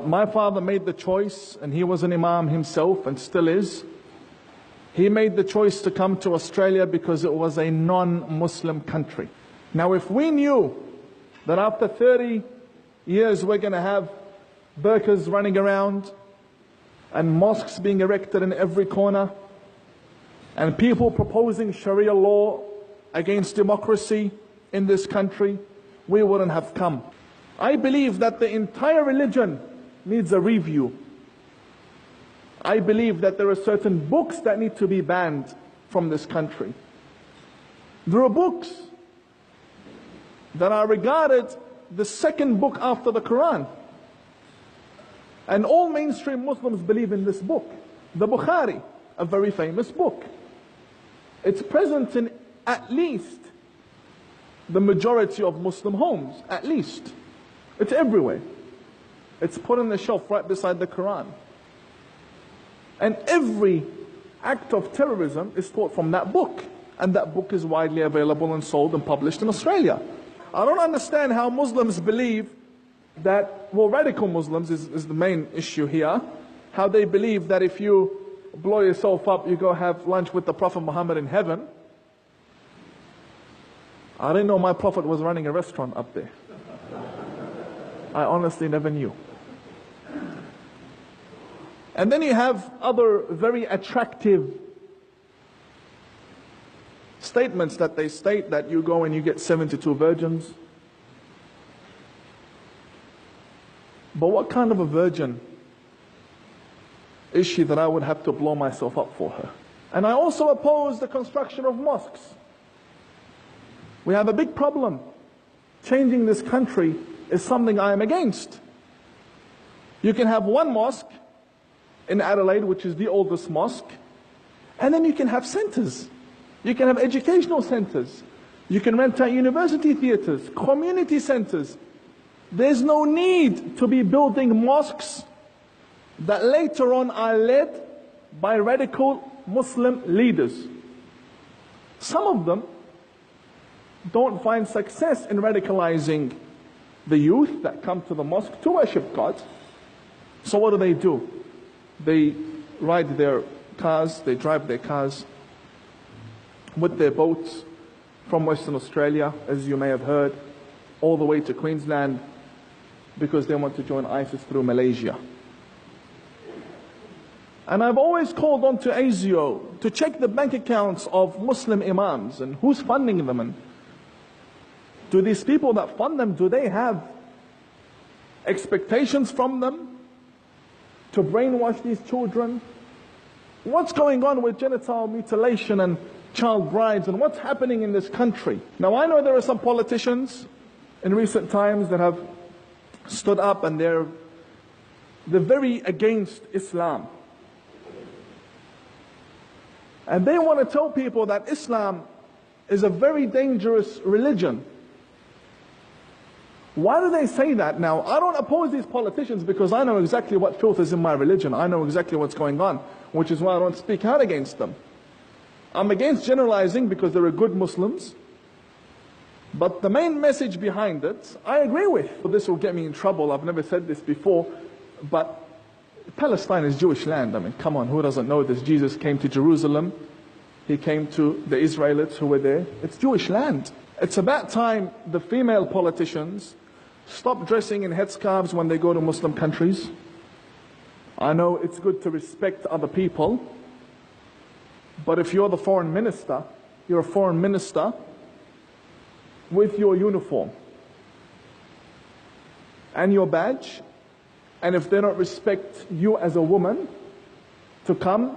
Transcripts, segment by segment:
My father made the choice, and he was an imam himself and still is. He made the choice to come to Australia because it was a non-Muslim country. Now, if we knew that after 30 years we're going to have burqas running around and mosques being erected in every corner and people proposing Sharia law against democracy in this country, we wouldn't have come. I believe that the entire religion needs a review. I believe that there are certain books that need to be banned from this country. There are books that are regarded the second book after the Quran. And all mainstream Muslims believe in this book. The Bukhari, a very famous book. It's present in at least the majority of Muslim homes, at least. It's everywhere. It's put on the shelf right beside the Quran. And every act of terrorism is taught from that book. And that book is widely available and sold and published in Australia. I don't understand how Muslims believe that, well, radical Muslims is the main issue here, how they believe that if you blow yourself up, you go have lunch with the Prophet Muhammad in heaven. I didn't know my Prophet was running a restaurant up there. I honestly never knew. And then you have other very attractive statements that they state, that you go and you get 72 virgins. But what kind of a virgin is she that I would have to blow myself up for her? And I also oppose the construction of mosques. We have a big problem. Changing this country is something I am against. You can have one mosque in Adelaide, which is the oldest mosque, and then you can have centers. You can have educational centers. You can rent out university theaters, community centers. There's no need to be building mosques that later on are led by radical Muslim leaders. Some of them don't find success in radicalizing the youth that come to the mosque to worship God. So what do? They ride their cars, they drive their cars with their boats from Western Australia, as you may have heard, all the way to Queensland, because they want to join ISIS through Malaysia. And I've always called on to ASIO to check the bank accounts of Muslim imams and who's funding them. And do these people that fund them, do they have expectations from them to brainwash these children? What's going on with genital mutilation and child brides, and what's happening in this country? Now, I know there are some politicians in recent times that have stood up and they're very against Islam. And they want to tell people that Islam is a very dangerous religion. Why do they say that now? I don't oppose these politicians because I know exactly what filth is in my religion. I know exactly what's going on, which is why I don't speak out against them. I'm against generalizing because there are good Muslims. But the main message behind it, I agree with. This will get me in trouble. I've never said this before, but Palestine is Jewish land. I mean, come on, who doesn't know this? Jesus came to Jerusalem. He came to the Israelites who were there. It's Jewish land. It's about time the female politicians stop dressing in headscarves when they go to Muslim countries. I know it's good to respect other people, but if you're the foreign minister, you're a foreign minister with your uniform and your badge, and if they don't respect you as a woman to come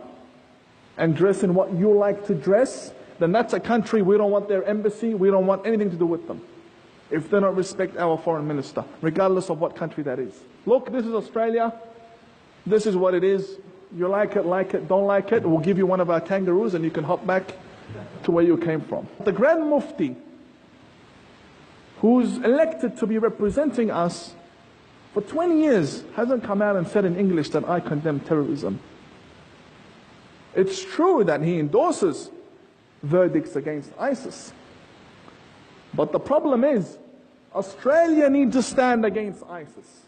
and dress in what you like to dress, then that's a country we don't want their embassy, we don't want anything to do with them. If they don't respect our foreign minister, regardless of what country that is. Look, this is Australia. This is what it is. You like it, don't like it. We'll give you one of our kangaroos and you can hop back to where you came from. The Grand Mufti, who's elected to be representing us for 20 years, hasn't come out and said in English that I condemn terrorism. It's true that he endorses verdicts against ISIS. But the problem is, Australia needs to stand against ISIS.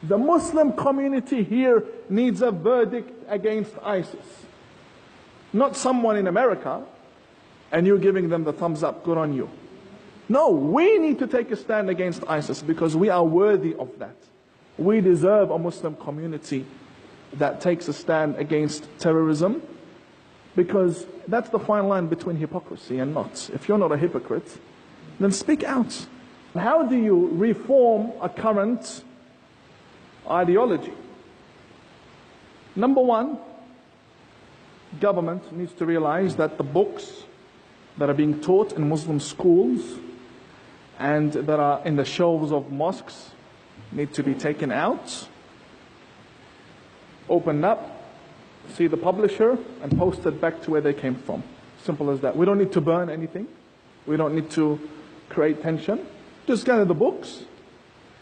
The Muslim community here needs a verdict against ISIS. Not someone in America and you giving them the thumbs up, good on you. No, we need to take a stand against ISIS because we are worthy of that. We deserve a Muslim community that takes a stand against terrorism, because that's the fine line between hypocrisy and not. If you're not a hypocrite, then speak out. How do you reform a current ideology? Number one, government needs to realize that the books that are being taught in Muslim schools and that are in the shelves of mosques need to be taken out, opened up, see the publisher, and post it back to where they came from. Simple as that. We don't need to burn anything. We don't need to create tension. Just gather the books,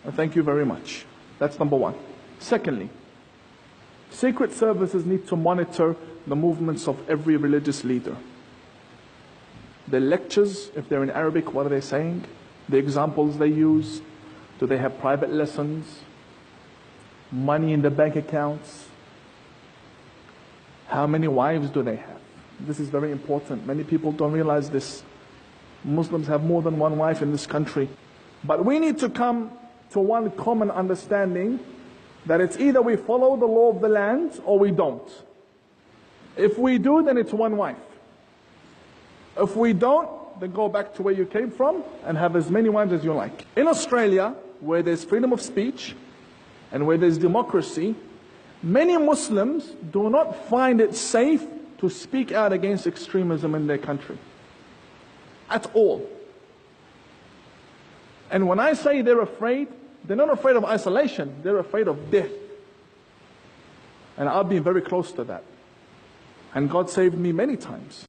and thank you very much. That's number one. Secondly, secret services need to monitor the movements of every religious leader. The lectures, if they're in Arabic, what are they saying? The examples they use. Do they have private lessons? Money in the bank accounts? How many wives do they have? This is very important. Many people don't realize this. Muslims have more than one wife in this country. But we need to come to one common understanding that it's either we follow the law of the land or we don't. If we do, then it's one wife. If we don't, then go back to where you came from and have as many wives as you like. In Australia, where there's freedom of speech and where there's democracy, many Muslims do not find it safe to speak out against extremism in their country. At all. And when I say they're afraid, they're not afraid of isolation, they're afraid of death. And I've been very close to that. And God saved me many times.